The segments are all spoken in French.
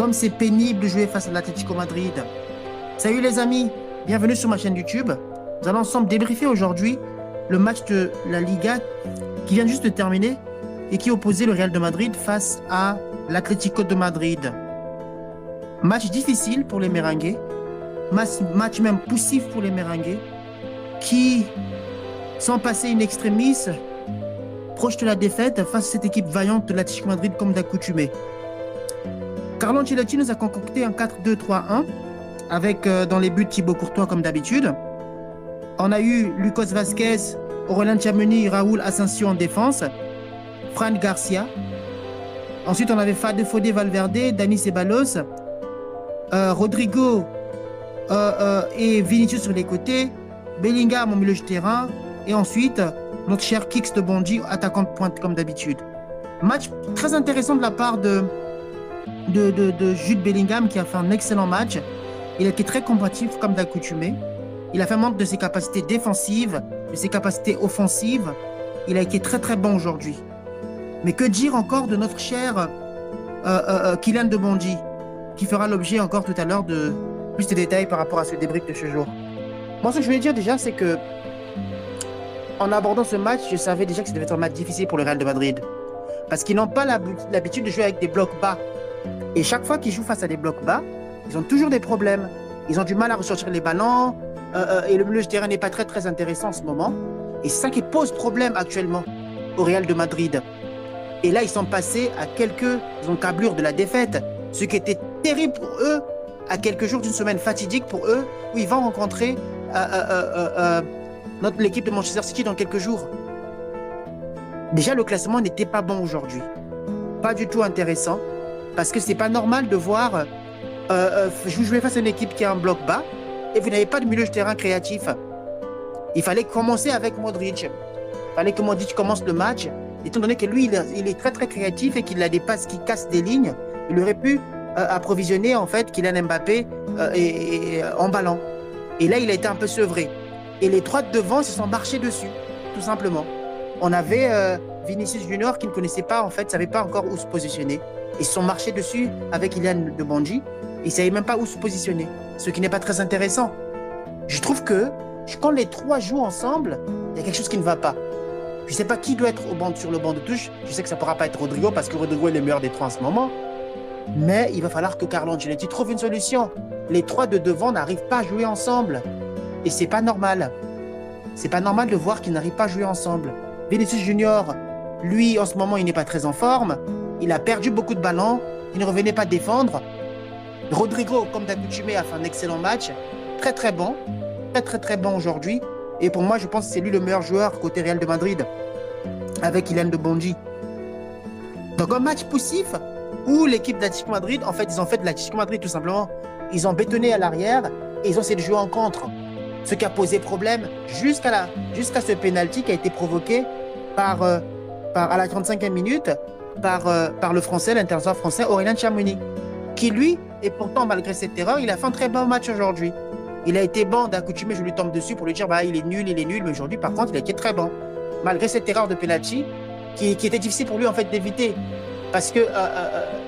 Comme c'est pénible de jouer face à l'Atlético Madrid. Salut les amis, bienvenue sur ma chaîne YouTube. Nous allons ensemble débriefer aujourd'hui le match de la Liga qui vient juste de terminer et qui opposait le Real de Madrid face à l'Atlético de Madrid. Match difficile pour les Merengues, match même poussif pour les Merengues qui, sans passer une extremis, proche de la défaite face à cette équipe vaillante de l'Atlético de Madrid comme d'accoutumé. Carlo Ancelotti nous a concocté un 4-2-3-1 avec dans les buts Thibaut Courtois comme d'habitude. On a eu Lucas Vázquez, Aurélien Tchouaméni, Raúl Asensio en défense, Fran Garcia. Ensuite, on avait Fode Valverde, Dani Ceballos, Rodrigo et Vinicius sur les côtés, Bellingham au milieu de terrain, et ensuite notre cher Kix de Bondy, attaquant de pointe comme d'habitude. Match très intéressant de la part de Jude Bellingham qui a fait un excellent match. Il a été très combatif comme d'accoutumé. Il a fait montre de ses capacités défensives, de ses capacités offensives. Il a été très très bon aujourd'hui. Mais que dire encore de notre cher Kylian de Bondy, qui fera l'objet encore tout à l'heure de plus de détails par rapport à ce débrief de ce jour. Moi, ce que je voulais dire déjà, c'est que en abordant ce match, je savais déjà que ça devait être un match difficile pour le Real de Madrid. Parce qu'ils n'ont pas l'habitude de jouer avec des blocs bas. Et chaque fois qu'ils jouent face à des blocs bas, ils ont toujours des problèmes. Ils ont du mal à ressortir les ballons. Et le milieu de terrain n'est pas très très intéressant en ce moment. Et c'est ça qui pose problème actuellement au Real de Madrid. Et là, ils sont passés à quelques encablures de la défaite. Ce qui était terrible pour eux, à quelques jours d'une semaine fatidique pour eux, où ils vont rencontrer l'équipe de Manchester City dans quelques jours. Déjà, le classement n'était pas bon aujourd'hui. Pas du tout intéressant. Parce que c'est pas normal de voir vous jouer face à une équipe qui a un bloc bas et vous n'avez pas de milieu de terrain créatif. Il fallait commencer avec Modric. Il fallait que Modric commence le match. Étant donné que lui, il est très très créatif et qu'il a des passes qui cassent des lignes, il aurait pu approvisionner en fait Kylian Mbappé en ballon. Et là, il a été un peu sevré. Et les trois de devant se sont marchés dessus, tout simplement. On avait Vinicius Junior qui ne connaissait pas, en fait, ne savait pas encore où se positionner. Ils se sont marchés dessus avec Kylian de Bondy. Ils ne savaient même pas où se positionner, ce qui n'est pas très intéressant. Je trouve que quand les trois jouent ensemble, il y a quelque chose qui ne va pas. Je ne sais pas qui doit être sur le banc de touche. Je sais que ça ne pourra pas être Rodrigo parce que Rodrigo est le meilleur des trois en ce moment. Mais il va falloir que Carlo Ancelotti trouve une solution. Les trois de devant n'arrivent pas à jouer ensemble. Et ce n'est pas normal. Ce n'est pas normal de voir qu'ils n'arrivent pas à jouer ensemble. Vinicius Junior, lui, en ce moment, il n'est pas très en forme. Il a perdu beaucoup de ballons. Il ne revenait pas défendre. Rodrigo, comme d'accoutumé, a fait un excellent match. Très, très bon. Très, très, très bon aujourd'hui. Et pour moi, je pense que c'est lui le meilleur joueur côté Real de Madrid. Avec Kylian de Bondy. Donc, un match poussif où l'équipe d'Atlético Madrid, en fait, ils ont fait de l'Atlético Madrid tout simplement. Ils ont bétonné à l'arrière et ils ont essayé de jouer en contre. Ce qui a posé problème jusqu'à ce penalty qui a été provoqué à la 35e minute par le français, l'international français Aurélien Tchouaméni, qui lui, et pourtant malgré cette erreur, il a fait un très bon match aujourd'hui. Il a été bon d'accoutumé, je lui tombe dessus pour lui dire bah, il est nul, mais aujourd'hui par contre il a été très bon. Malgré cette erreur de penalty qui était difficile pour lui en fait d'éviter. Parce que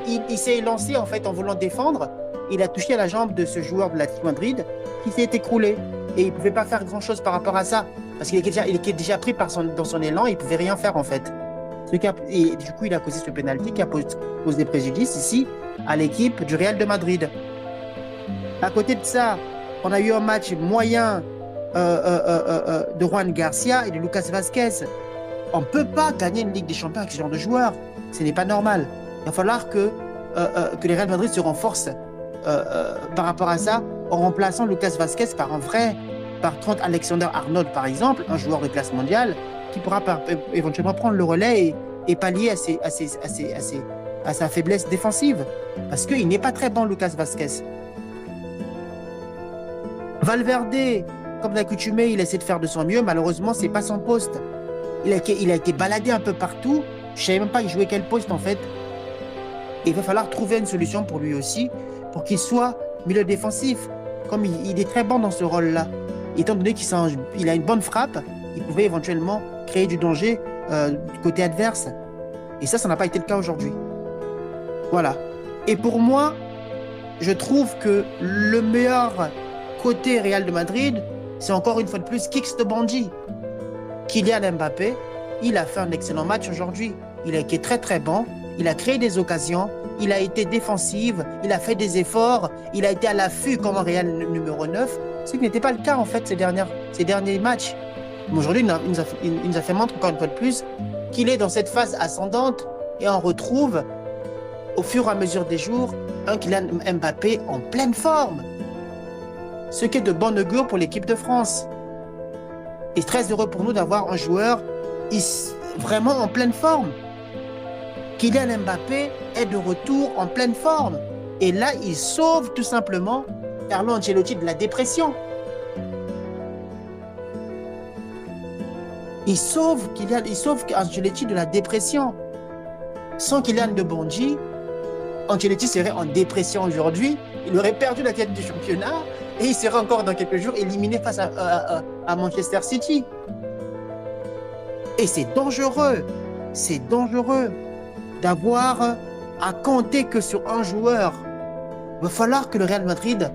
il s'est lancé en fait en voulant défendre, il a touché à la jambe de ce joueur de l'Atlético Madrid qui s'est écroulé. Et il ne pouvait pas faire grand-chose par rapport à ça. Parce qu'il était déjà pris dans son élan, il ne pouvait rien faire en fait. Et du coup, il a causé ce pénalty qui a posé préjudice ici à l'équipe du Real de Madrid. À côté de ça, on a eu un match moyen de Juan Garcia et de Lucas Vázquez. On ne peut pas gagner une Ligue des Champions avec ce genre de joueurs. Ce n'est pas normal. Il va falloir que les Real de Madrid se renforcent par rapport à ça, en remplaçant Lucas Vázquez par Trent Alexander-Arnold, par exemple, un joueur de classe mondiale, qui pourra éventuellement prendre le relais et pallier à sa faiblesse défensive. Parce qu'il n'est pas très bon, Lucas Vázquez. Valverde, comme d'accoutumé, il essaie de faire de son mieux. Malheureusement, ce n'est pas son poste. Il a été baladé un peu partout. Je ne savais même pas il jouait quel poste, en fait. Et il va falloir trouver une solution pour lui aussi, pour qu'il soit milieu défensif. Comme il est très bon dans ce rôle-là. Étant donné qu'il a une bonne frappe, il pouvait éventuellement créer du danger du côté adverse. Et ça n'a pas été le cas aujourd'hui. Voilà. Et pour moi, je trouve que le meilleur côté Real de Madrid, c'est encore une fois de plus Kix de Bandit. Kylian Mbappé, il a fait un excellent match aujourd'hui. Il a été très très bon. Il a créé des occasions. Il a été défensif. Il a fait des efforts. Il a été à l'affût comme un Real numéro 9. Ce qui n'était pas le cas en fait ces derniers matchs. Mais aujourd'hui, il nous a fait montre encore une fois de plus qu'il est dans cette phase ascendante et on retrouve au fur et à mesure des jours un Kylian Mbappé en pleine forme. Ce qui est de bon augure pour l'équipe de France. Et très heureux pour nous d'avoir un joueur vraiment en pleine forme. Kylian Mbappé est de retour en pleine forme. Et là, il sauve tout simplement Carlo Ancelotti de la dépression. Il sauve Ancelotti de la dépression. Sans Kylian de Bandit, Ancelotti serait en dépression aujourd'hui. Il aurait perdu la tête du championnat et il serait encore dans quelques jours éliminé face à Manchester City. Et c'est dangereux d'avoir à compter que sur un joueur. Il va falloir que le Real Madrid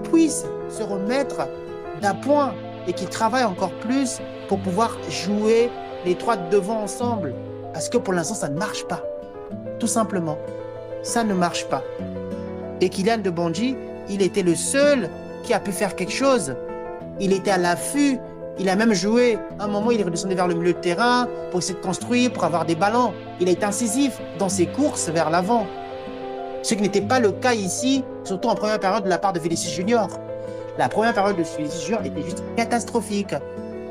puisse se remettre d'appoint et qu'il travaille encore plus pour pouvoir jouer les trois de devant ensemble. Parce que pour l'instant, ça ne marche pas. Tout simplement. Ça ne marche pas. Et Kylian de Bandit, il était le seul qui a pu faire quelque chose. Il était à l'affût. Il a même joué. À un moment, il est redescendu vers le milieu de terrain pour essayer de construire, pour avoir des ballons. Il a été incisif dans ses courses vers l'avant. Ce qui n'était pas le cas ici, surtout en première période de la part de Vinicius Junior. La première période de Vinicius Junior était juste catastrophique.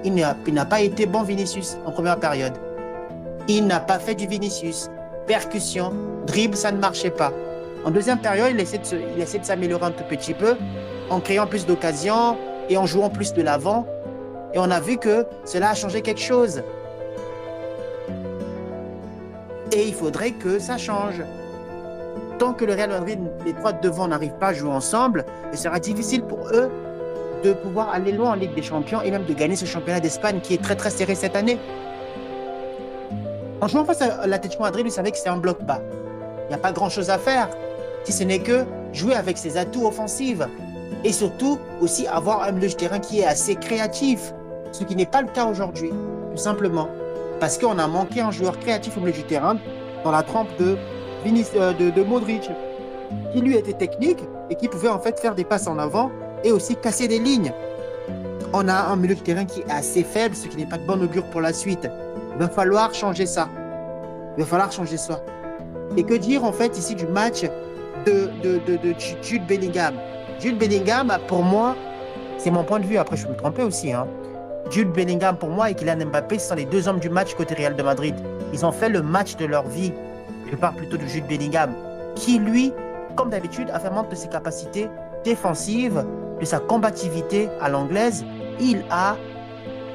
Il n'a pas été bon Vinicius en première période. Il n'a pas fait du Vinicius. Percussion, dribble, ça ne marchait pas. En deuxième période, il essaie de s'améliorer un tout petit peu en créant plus d'occasions et en jouant plus de l'avant. Et on a vu que cela a changé quelque chose. Et il faudrait que ça change. Tant que le Real Madrid, les trois de devant n'arrivent pas à jouer ensemble, il sera difficile pour eux de pouvoir aller loin en Ligue des Champions et même de gagner ce championnat d'Espagne qui est très très serré cette année. En jouant face à l'Atlético Madrid, lui savait que c'est un bloc bas. Il n'y a pas grand-chose à faire, si ce n'est que jouer avec ses atouts offensifs et surtout aussi avoir un milieu de terrain qui est assez créatif, ce qui n'est pas le cas aujourd'hui, tout simplement. Parce qu'on a manqué un joueur créatif au milieu du terrain dans la trempe de Modric, qui lui était technique et qui pouvait en fait faire des passes en avant et aussi casser des lignes. On a un milieu de terrain qui est assez faible, ce qui n'est pas de bon augure pour la suite. Il va falloir changer ça. Et que dire en fait ici du match de Jude Bellingham. Jude Bellingham, pour moi, c'est mon point de vue, après je peux me tromper aussi, hein. Jude Bellingham pour moi et Kylian Mbappé sont les deux hommes du match côté Real de Madrid. Ils ont fait le match de leur vie. Je parle plutôt de Jude Bellingham, qui lui, comme d'habitude, a fait montre de ses capacités défensives, de sa combativité à l'anglaise. Il a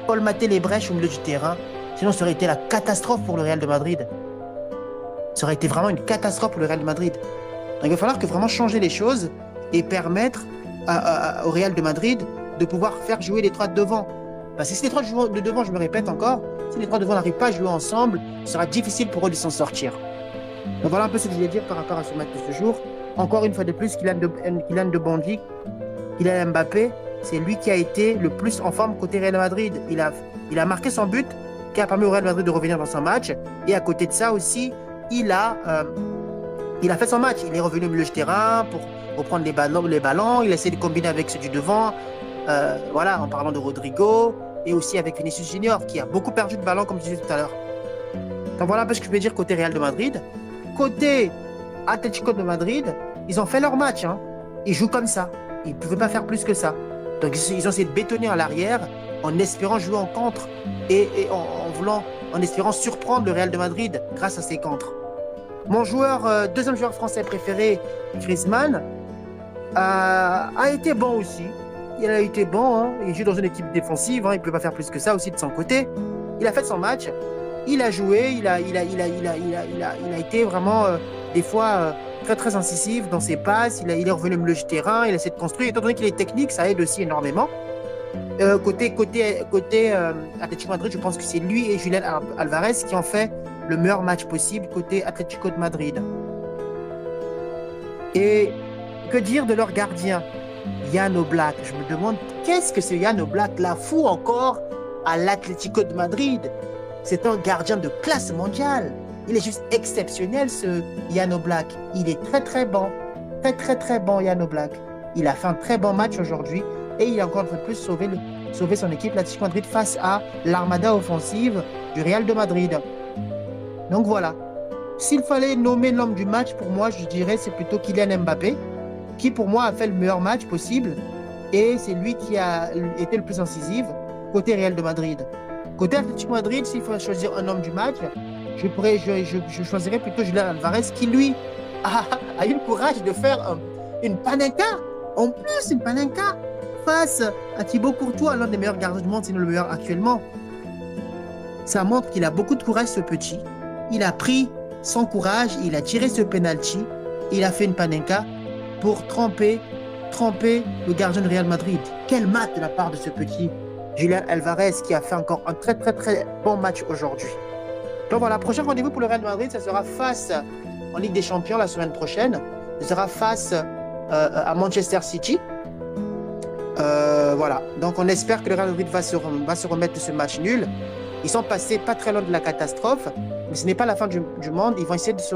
colmaté les brèches au milieu du terrain. Sinon, ça aurait été la catastrophe pour le Real de Madrid. Ça aurait été vraiment une catastrophe pour le Real de Madrid. Donc, il va falloir que vraiment changer les choses et permettre au Real de Madrid de pouvoir faire jouer les trois de devant. Parce que si les trois de devant, je me répète encore, si les trois de devant n'arrivent pas à jouer ensemble, ce sera difficile pour eux de s'en sortir. Donc voilà un peu ce que je voulais dire par rapport à ce match de ce jour. Encore une fois de plus, Kylian de Bandit, Kylian Mbappé, c'est lui qui a été le plus en forme côté Real Madrid. Il a marqué son but qui a permis au Real Madrid de revenir dans son match. Et à côté de ça aussi, il a fait son match. Il est revenu au milieu de terrain pour reprendre les ballons. Il a essayé de combiner avec ceux du devant. Voilà, en parlant de Rodrigo et aussi avec Vinicius Junior qui a beaucoup perdu de ballons comme je disais tout à l'heure. Donc voilà un peu ce que je peux dire côté Real de Madrid. Côté Atlético de Madrid, ils ont fait leur match, hein. Ils jouent comme ça. Ils ne pouvaient pas faire plus que ça. Donc ils ont essayé de bétonner à l'arrière en espérant jouer en contre et en espérant surprendre le Real de Madrid grâce à ses contres. Mon deuxième joueur français préféré, Griezmann, a été bon aussi. Il a été bon, hein. Il joue dans une équipe défensive, hein. Il ne peut pas faire plus que ça aussi de son côté. Il a fait son match. Il a joué, il a été vraiment des fois très très incisif dans ses passes. Il est revenu au milieu du terrain, il a essayé de construire. Étant donné qu'il est technique, ça aide aussi énormément. Côté Atlético Madrid, je pense que c'est lui et Julián Alvarez qui ont fait le meilleur match possible côté Atlético de Madrid. Et Que dire de leur gardien, Yann Oblak? Je me demande qu'est-ce que ce Yann Oblak la fout encore à l'Atlético de Madrid. C'est un gardien de classe mondiale. Il est juste exceptionnel, ce Yann Oblak. Il est très très bon. Très très très bon, Yann Oblak. Il a fait un très bon match aujourd'hui et il a encore une fois de plus sauvé son équipe, l'Atlético de Madrid, face à l'armada offensive du Real de Madrid. Donc voilà. S'il fallait nommer l'homme du match, pour moi, je dirais c'est plutôt Kylian Mbappé, qui pour moi a fait le meilleur match possible et c'est lui qui a été le plus incisif côté Real de Madrid. Côté Atlético de Madrid, s'il faut choisir un homme du match, je choisirais plutôt Julián Alvarez qui, lui, a eu le courage de faire une panenka. En plus, une panenka face à Thibaut Courtois, l'un des meilleurs gardiens du monde, sinon le meilleur actuellement. Ça montre qu'il a beaucoup de courage, ce petit. Il a pris son courage, il a tiré ce penalty, il a fait une panenka pour tremper le gardien de Real Madrid. Quel match de la part de ce petit Julián Alvarez qui a fait encore un très très très bon match aujourd'hui. Donc voilà, prochain rendez-vous pour le Real Madrid, ça sera face en Ligue des Champions la semaine prochaine. Ça sera face à Manchester City. Voilà, donc on espère que le Real Madrid va se remettre de ce match nul. Ils sont passés pas très loin de la catastrophe, mais ce n'est pas la fin du monde. Ils vont essayer de se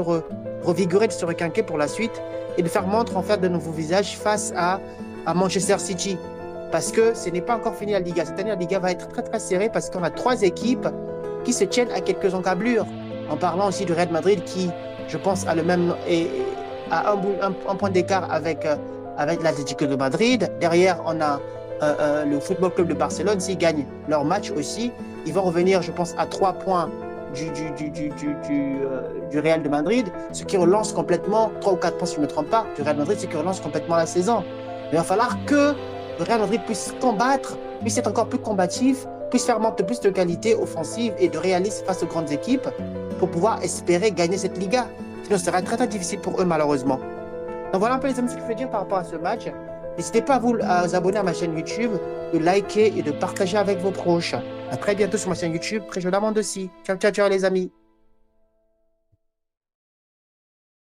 revigorer, de se requinquer pour la suite et de faire montre en fait de nouveaux visages face à Manchester City. Parce que ce n'est pas encore fini la Liga. Cette année, la Liga va être très très serrée parce qu'on a 3 équipes qui se tiennent à quelques encablures. En parlant aussi du Real Madrid qui, je pense, a le même a un point d'écart avec l'Atlético de Madrid. Derrière, on a le Football Club de Barcelone. S'ils gagnent leur match aussi, ils vont revenir, je pense, à 3 points du Real de Madrid, ce qui relance complètement, 3 ou 4 points si je ne me trompe pas, du Real Madrid, ce qui relance complètement la saison. Mais il va falloir que le Real Madrid puisse combattre, puisse être encore plus combatif, puisse faire montre plus de qualité offensive et de réalisme face aux grandes équipes pour pouvoir espérer gagner cette Liga. Sinon, ce sera très très difficile pour eux malheureusement. Donc voilà un peu les amis ce que je veux dire par rapport à ce match. N'hésitez pas à vous abonner à ma chaîne YouTube, de liker et de partager avec vos proches. À très bientôt sur ma chaîne YouTube, Préjo Lamande aussi. Ciao, ciao, ciao les amis.